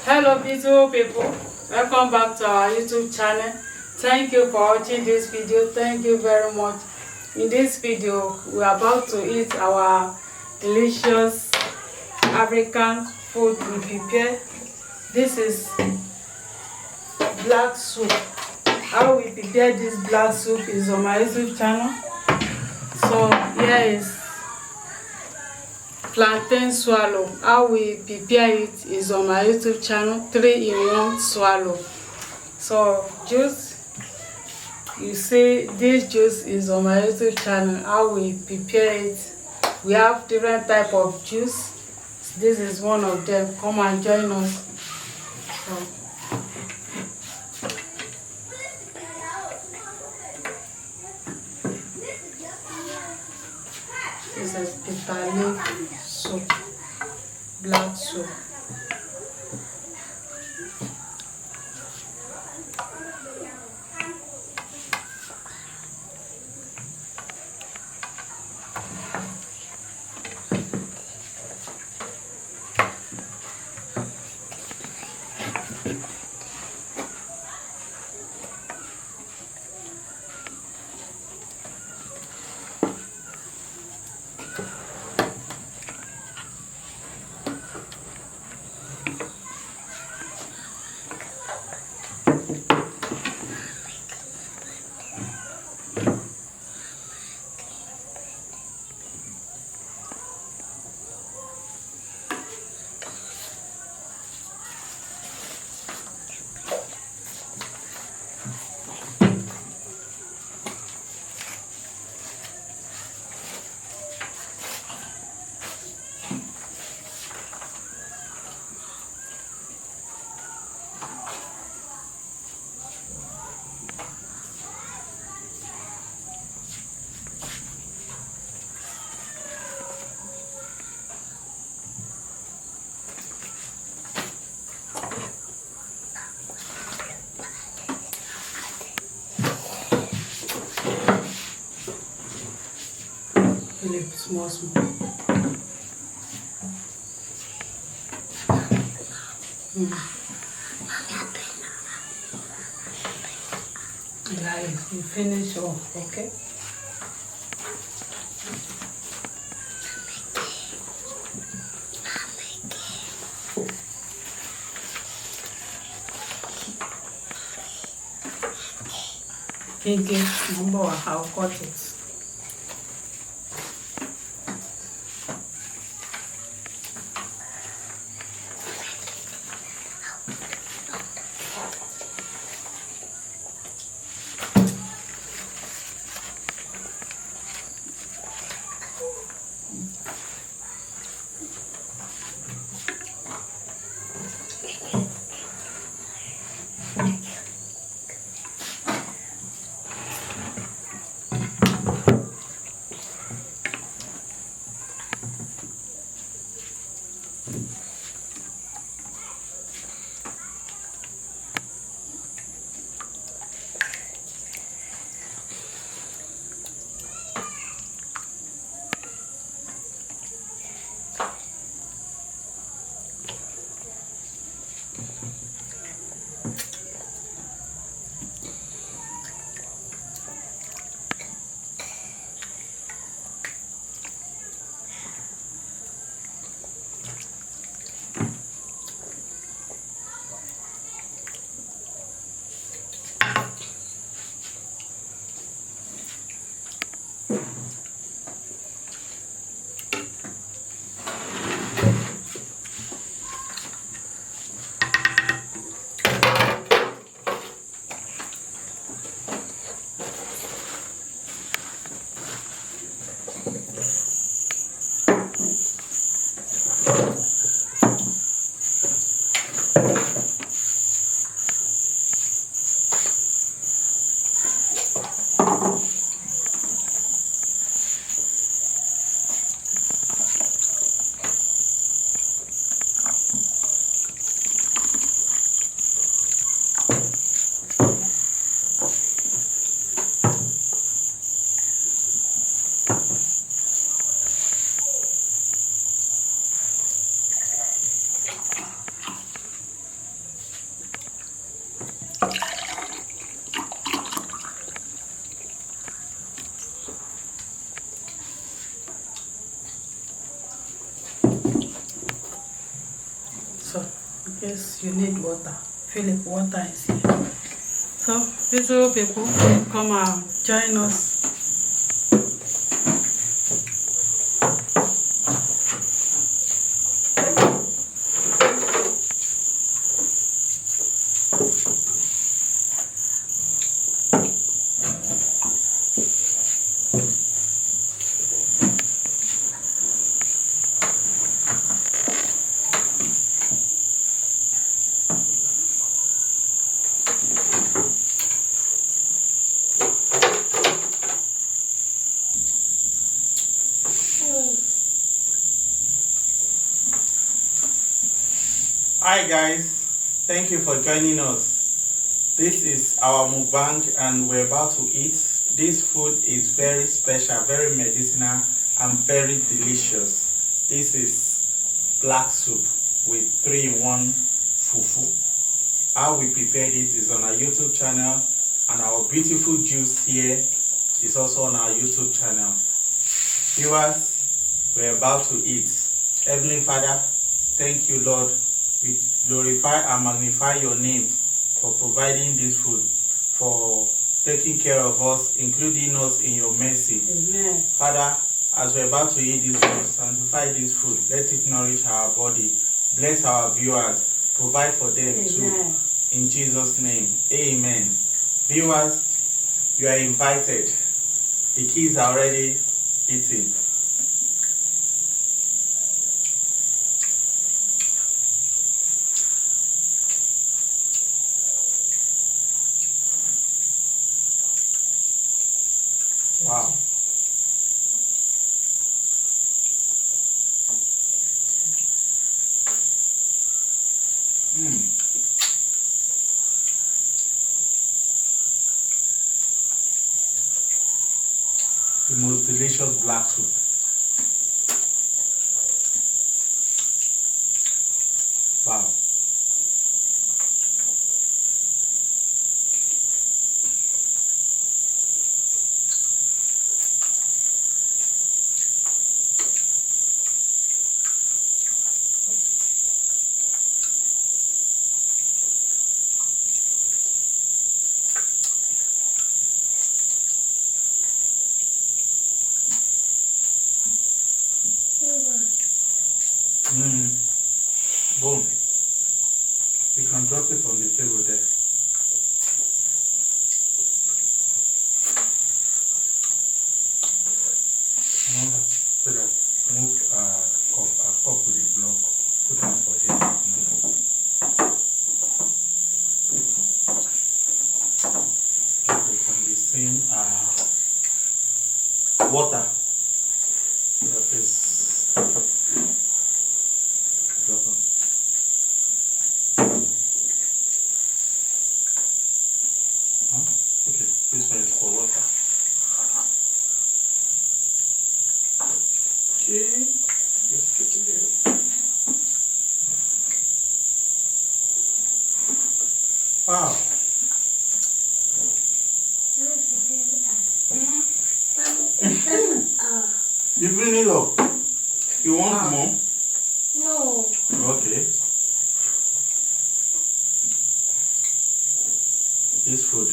Hello beautiful people, welcome back to our YouTube channel. Thank you for watching this video. Thank you very much. In this video we are about to eat our delicious African food we prepare. This is black soup. How we prepare this black soup is on my YouTube channel. So here is plantain swallow. How we prepare it is on my YouTube channel, 3-in-1 swallow. So juice, you see this juice is on my YouTube channel. How we prepare it, we have different type of juice. This is one of them. Come and join us. So, this is bitter leaf soup, black soup. Philip, small. Like you finish off, okay? Pinky, number, I'll cut it. So, in case you need water, fill it. Water is here. So, beautiful people, come and join us. Hi guys, thank you for joining us. This is our mukbang and we're about to eat. This food is very special, very medicinal and very delicious. This is black soup with 3-in-1 fufu. How we prepared it is on our YouTube channel, and our beautiful juice here is also on our YouTube channel. Viewers, we're about to eat. Heavenly Father, thank you, Lord. We glorify and magnify your name for providing this food, for taking care of us, including us in your mercy. Amen. Father, as we're about to eat this food, sanctify this food. Let it nourish our body. Bless our viewers. Provide for them. Amen. Too. In Jesus' name, amen. Viewers, you are invited. The kids are already eating. Wow. The most delicious black soup. Wow. Boom. You can drop it on the table there. Remember, so that move a cup with a block. Put one for here. You can be seeing water. Yeah, please drop on. Okay, this one is for water. Okay, just put it there. Wow. You bring it up. You want more? No. Okay. This food.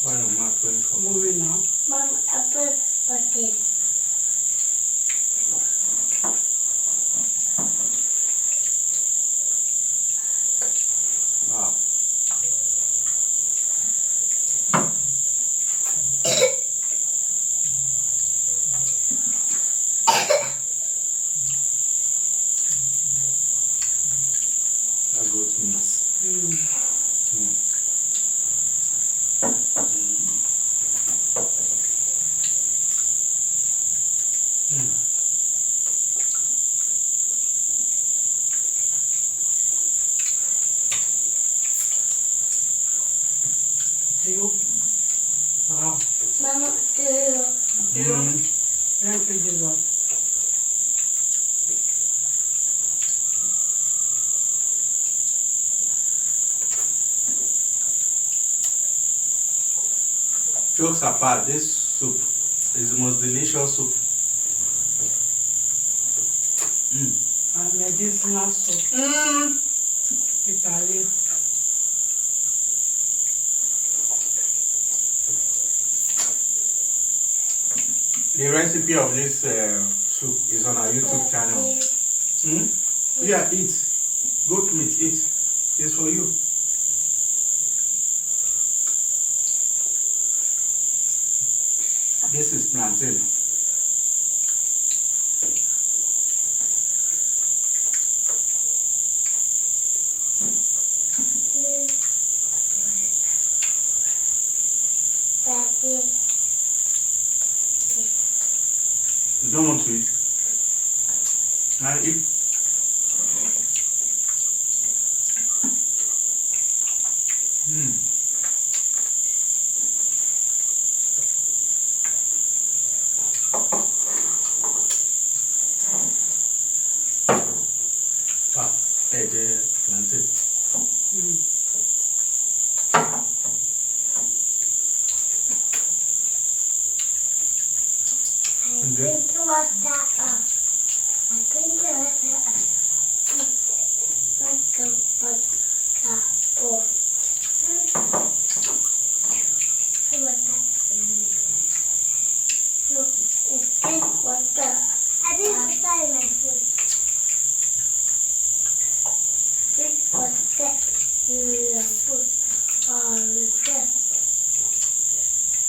Why am I going for Moving now. Mom, apple butter. Wow. That goat meat. To you. Wow. Mama, do To you. Thank you, Jesus. Jokes apart, this soup It's the most delicious soup. And medicinal soup. Italy. The recipe of this soup is on our YouTube channel. Yeah, eat. Goat meat, eat. It's for you. This is plantain. You don't want to eat? I eat. Wow, hey, the plantain. I think it was that I think it was that oh. It was that. No, it think was the. I think it was that in my food. It was that in food.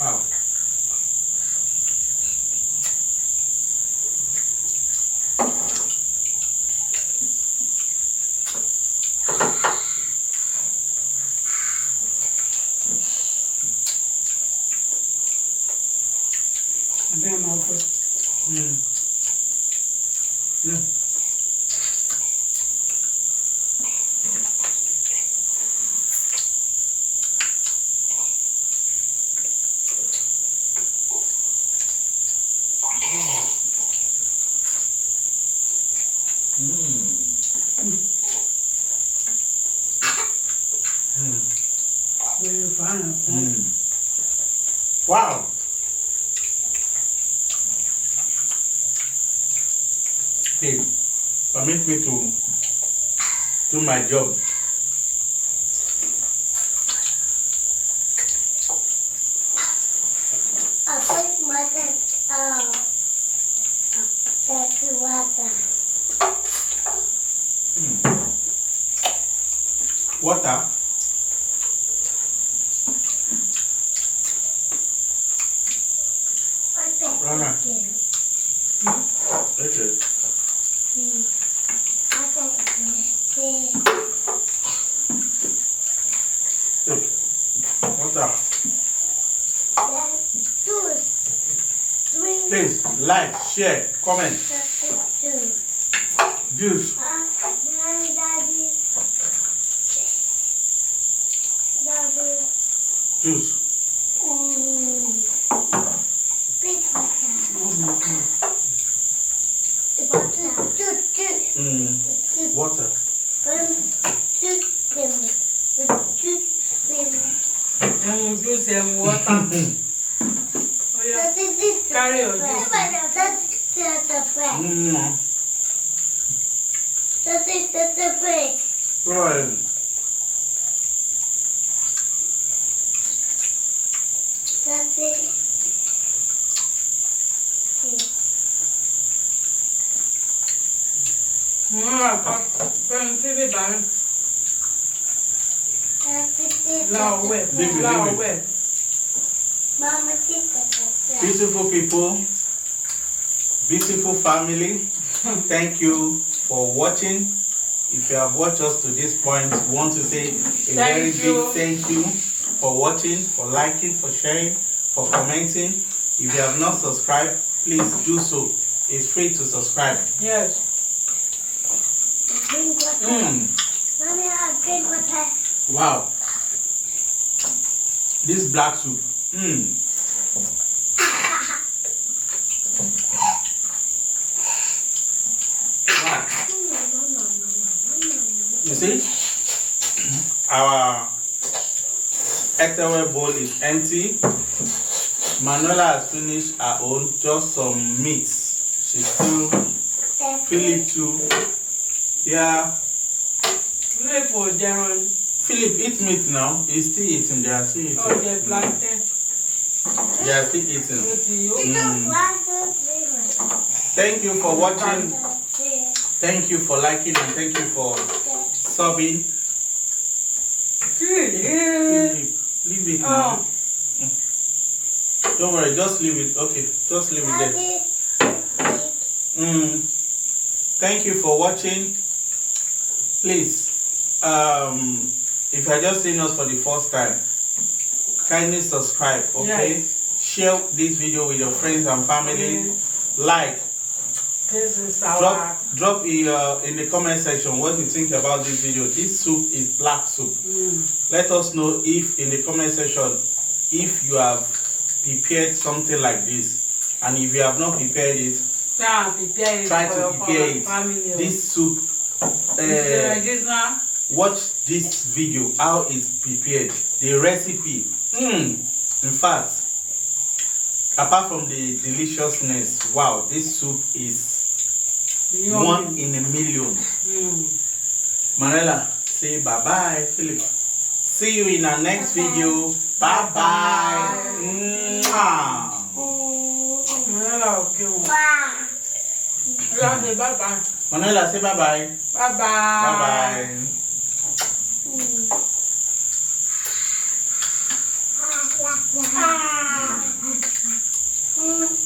Wow. And then I'll put. Yeah. Very fine. Wow. Hey, permit me to do my job. I put water. That's water. Water. Rana. Okay. Water. Please like, share, comment. Juice. Juice. Water. And we'll do some water. Oh, yeah. Carry your juice. Right. That's it. Beautiful people, beautiful family, thank you for watching. If you have watched us to this point, we want to say a very big thank you for watching, for liking, for sharing, for commenting. If you have not subscribed, please do so. It's free to subscribe. Yes. Wow. This black soup. Wow. You see, our Etowel bowl is empty. Manuela has finished her own, just some meats. She's still Philip too. Yeah. Philip was there on. Philip, eat meat now. He's still eating. They are still eating. Oh, the plantain. They are still eating. Thank you for watching. Thank you for liking and thank you for subbing. Philip, leave it now. Don't worry, just leave it. Okay, just leave it there. Thank you for watching. Please, if you're just seeing us for the first time, kindly subscribe, okay? Yes. Share this video with your friends and family. Like. This is our... Drop in the comment section what you think about this video. This soup is black soup. Let us know if in the comment section if you have prepared something like this, and if you have not prepared it, try to prepare it. This soup, watch this video how it's prepared, the recipe. In fact, apart from the deliciousness, wow, this soup is one in a million. Manuela, say bye bye, Philip. See you in our next video. Bye bye. Manuela, okay. Bye bye. Manuela, say bye bye. Bye bye. Bye bye.